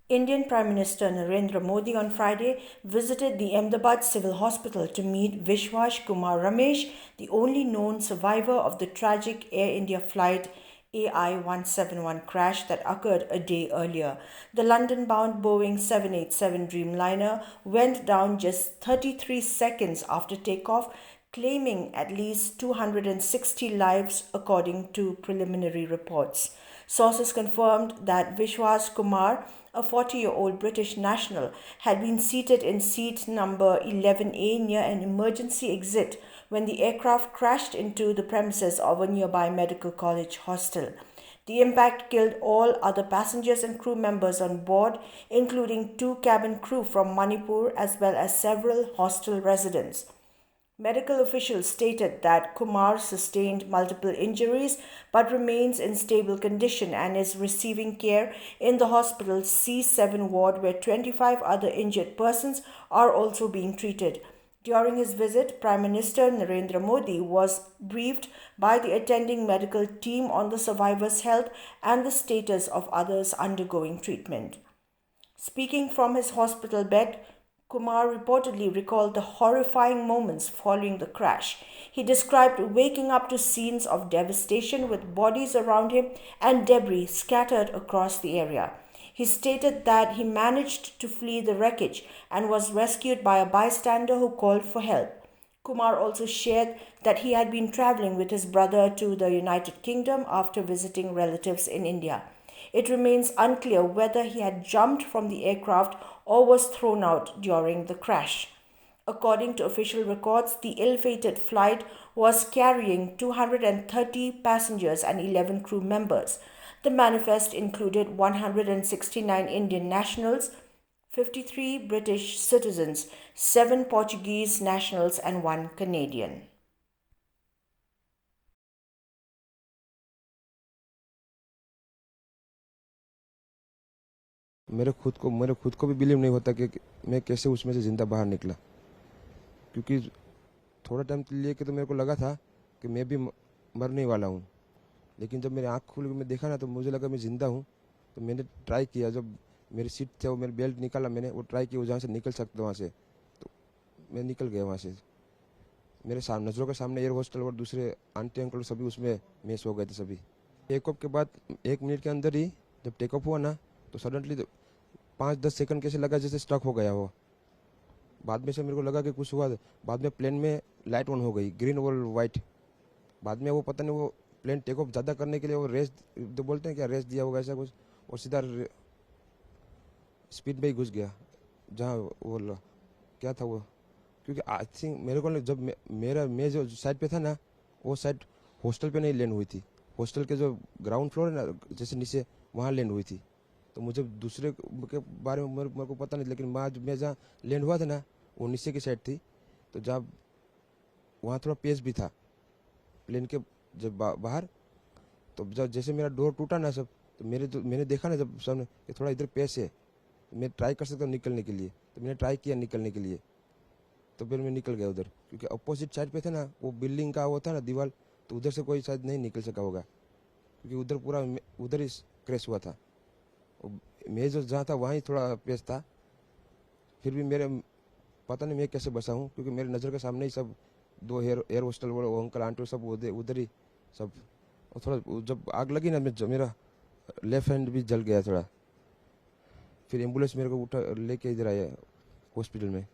Indian Prime Minister Narendra Modi on Friday visited the Ahmedabad Civil Hospital to meet Vishwas Kumar Ramesh, the only known survivor of the tragic Air India flight AI-171 crash that occurred a day earlier. The London-bound Boeing 787 Dreamliner went down just 33 seconds after takeoff, claiming at least 260 lives, according to preliminary reports. Sources confirmed that Vishwas Kumar, a 40-year-old British national, had been seated in seat number 11A near an emergency exit when the aircraft crashed into the premises of a nearby medical college hostel. The impact killed all other passengers and crew members on board, including two cabin crew from Manipur as well as several hostel residents. Medical officials stated that Kumar sustained multiple injuries but remains in stable condition and is receiving care in the hospital's C7 ward, where 25 other injured persons are also being treated. During his visit, Prime Minister Narendra Modi was briefed by the attending medical team on the survivors' health and the status of others undergoing treatment. Speaking from his hospital bed, Kumar reportedly recalled the horrifying moments following the crash. He described waking up to scenes of devastation with bodies around him and debris scattered across the area. He stated that he managed to flee the wreckage and was rescued by a bystander who called for help. Kumar also shared that he had been traveling with his brother to the United Kingdom after visiting relatives in India. It remains unclear whether he had jumped from the aircraft or was thrown out during the crash. According to official records, the ill-fated flight was carrying 230 passengers and 11 crew members. The manifest included 169 Indian nationals, 53 British citizens, 7 Portuguese nationals, and 1 Canadian. मेरे खुद को भी believe नहीं होता कि मैं कैसे उसमें से ज़िंदा बाहर निकला, क्योंकि थोड़ा टाइम के लिए तो मेरे को लगा था कि मैं भी मरने वाला हूँ, लेकिन जब मेरी आँख खुल के मैं देखा ना तो मुझे लगा मैं ज़िंदा हूँ। तो मैंने ट्राई किया, जब मेरी सीट थे वो मेरी बेल्ट निकाला, मैंने वो ट्राई किया जहाँ से निकल सकता वहाँ से, तो मैं निकल गया वहाँ से। मेरे सामने नज़रों के सामने एयर हॉस्टल और दूसरे आंटी अंकल सभी उसमें मेस हो गए थे सभी। टेक ऑफ के बाद 1 मिनट के अंदर ही जब टेक ऑफ हुआ ना तो सडनली 5-10 सेकंड कैसे लगा जैसे स्टक हो गया हो। बाद में से मेरे को लगा कि कुछ हुआ। बाद में प्लेन में लाइट ऑन हो गई, ग्रीन और वाइट। बाद में वो पता नहीं वो प्लेन टेक ऑफ ज़्यादा करने के लिए वो रेस तो बोलते हैं क्या, रेस दिया होगा ऐसा कुछ, और सीधा स्पीड में ही घुस गया जहाँ वो क्या था वो। क्योंकि आई थिंक मेरे को जब मैं जो साइड पे था ना वो साइड हॉस्टल पे नहीं लैंड हुई थी, हॉस्टल के जो ग्राउंड फ्लोर है ना जैसे नीचे वहाँ लैंड हुई थी। तो मुझे दूसरे के बारे में मेरे को पता नहीं, लेकिन मैं जहाँ लैंड हुआ था ना वो नीचे की साइड थी, तो जहाँ वहाँ थोड़ा पेस भी था प्लेन के जब बाहर। तो जब जैसे मेरा डोर टूटा ना सब, तो मैंने देखा ना जब सामने कि थोड़ा इधर पेस है, तो मैं ट्राई कर सकता हूँ निकलने के लिए। तो मैंने ट्राई किया निकलने के लिए, तो फिर मैं निकल गया उधर, क्योंकि अपोजिट साइड पे था ना वो बिल्डिंग का वो था ना दीवार, तो उधर से कोई शायद नहीं निकल सका होगा, क्योंकि उधर पूरा उधर ही क्रैश हुआ था। मैं जो जहाँ था वहाँ थोड़ा पेस था। फिर भी मेरे पता नहीं मैं कैसे बचा हूँ, क्योंकि मेरे नज़र के सामने ही सब 2 एयर हॉस्टल वो अंकल आंटी सब उधर ही सब। और थोड़ा जब आग लगी ना मेरा लेफ्ट हैंड भी जल गया थोड़ा। फिर एम्बुलेंस मेरे को उठा लेके इधर आया हॉस्पिटल में।